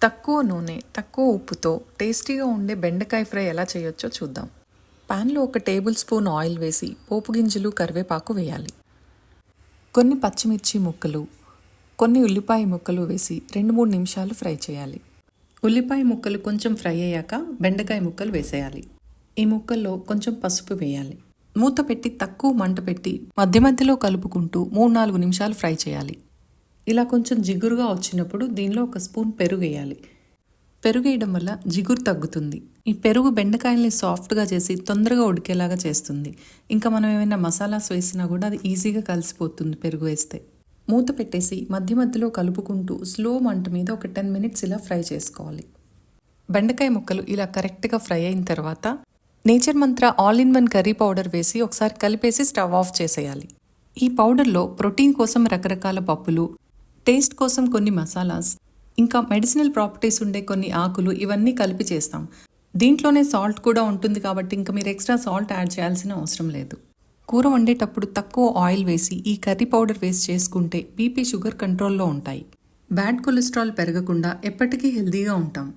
తక్కువ నూనె తక్కువ ఉప్పుతో టేస్టీగా ఉండే బెండకాయ ఫ్రై ఎలా చేయొచ్చో చూద్దాం. పాన్లో 1 టేబుల్ స్పూన్ ఆయిల్ వేసి పోపు గింజలు కరివేపాకు వేయాలి. కొన్ని పచ్చిమిర్చి ముక్కలు, కొన్ని ఉల్లిపాయ ముక్కలు వేసి 2-3 నిమిషాలు ఫ్రై చేయాలి. ఉల్లిపాయ ముక్కలు కొంచెం ఫ్రై అయ్యాక బెండకాయ ముక్కలు వేసేయాలి. ఈ ముక్కల్లో కొంచెం పసుపు వేయాలి. మూత పెట్టి తక్కువ మంట పెట్టి మధ్య మధ్యలో కలుపుకుంటూ 3-4 నిమిషాలు ఫ్రై చేయాలి. ఇలా కొంచెం జిగురుగా వచ్చినప్పుడు దీనిలో 1 స్పూన్ పెరుగు వేయాలి. పెరుగు వేయడం వల్ల జిగురు తగ్గుతుంది. ఈ పెరుగు బెండకాయల్ని సాఫ్ట్గా చేసి తొందరగా ఉడికేలాగా చేస్తుంది. ఇంకా మనం ఏమైనా మసాలాస్ వేసినా కూడా అది ఈజీగా కలిసిపోతుంది పెరుగు వేస్తే. మూత పెట్టేసి మధ్య మధ్యలో కలుపుకుంటూ స్లో మంట మీద ఒక 10 మినిట్స్ ఇలా ఫ్రై చేసుకోవాలి. బెండకాయ ముక్కలు ఇలా కరెక్ట్గా ఫ్రై అయిన తర్వాత నేచర్ మంత్ర ఆల్-ఇన్-వన్ కర్రీ పౌడర్ వేసి ఒకసారి కలిపేసి స్టవ్ ఆఫ్ చేసేయాలి. ఈ పౌడర్లో ప్రోటీన్ కోసం రకరకాల పప్పులు, టేస్ట్ కోసం కొన్ని మసాలాస్, ఇంకా మెడిసినల్ ప్రాపర్టీస్ ఉండే కొన్ని ఆకులు ఇవన్నీ కలిపి చేస్తాం. దీంట్లోనే సాల్ట్ కూడా ఉంటుంది కాబట్టి ఇంకా మీరు ఎక్స్ట్రా సాల్ట్ యాడ్ చేయాల్సిన అవసరం లేదు. కూర వండేటప్పుడు తక్కువ ఆయిల్ వేసి ఈ కర్రీ పౌడర్ వేసి చేసుకుంటే బీపీ, షుగర్ కంట్రోల్లో ఉంటాయి. బ్యాడ్ కొలెస్ట్రాల్ పెరగకుండా ఎప్పటికీ హెల్తీగా ఉంటాం.